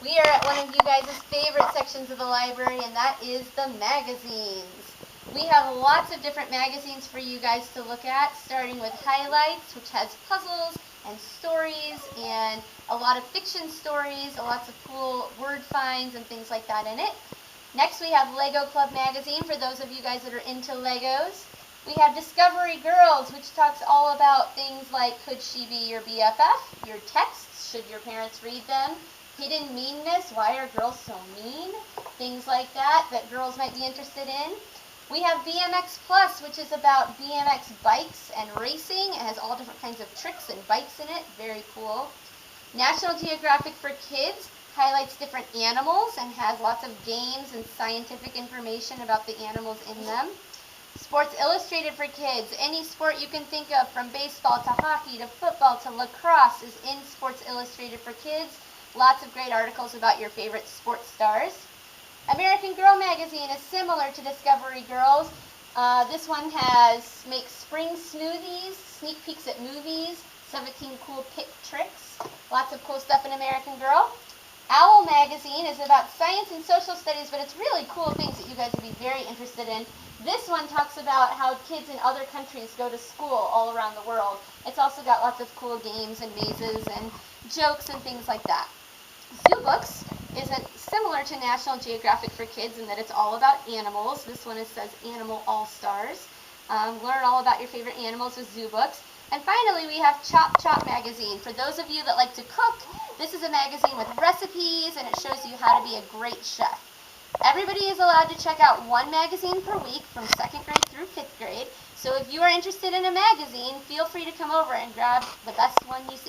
We are at one of you guys' favorite sections of the library, and that is the magazines. We have lots of different magazines for you guys to look at, starting with Highlights, which has puzzles and stories and a lot of fiction stories, lots of cool word finds and things like that in it. Next we have Lego Club magazine for those of you guys that are into Legos. We have Discovery Girls, which talks all about things like could she be your BFF, your texts, should your parents read them, hidden meanness, why are girls so mean, things like that girls might be interested in. We have BMX Plus, which is about BMX bikes and racing. It has all different kinds of tricks and bikes in it, very cool. National Geographic for Kids highlights different animals and has lots of games and scientific information about the animals in them. Sports Illustrated for Kids, any sport you can think of from baseball to hockey to football to lacrosse is in Sports Illustrated for Kids. Lots of great articles about your favorite sports stars. American Girl magazine is similar to Discovery Girls. This one makes spring smoothies, sneak peeks at movies, 17 cool pick tricks. Lots of cool stuff in American Girl. Owl magazine is about science and social studies, but it's really cool things that you guys would be very interested in. This one talks about how kids in other countries go to school all around the world. It's also got lots of cool games and mazes and jokes and things like that. Zoo Books is similar to National Geographic for Kids in that it's all about animals. This one says Animal All-Stars. Learn all about your favorite animals with Zoo Books. And finally, we have Chop Chop magazine. For those of you that like to cook, this is a magazine with recipes, and it shows you how to be a great chef. Everybody is allowed to check out one magazine per week from 2nd grade through 5th grade. So if you are interested in a magazine, feel free to come over and grab the best one you see.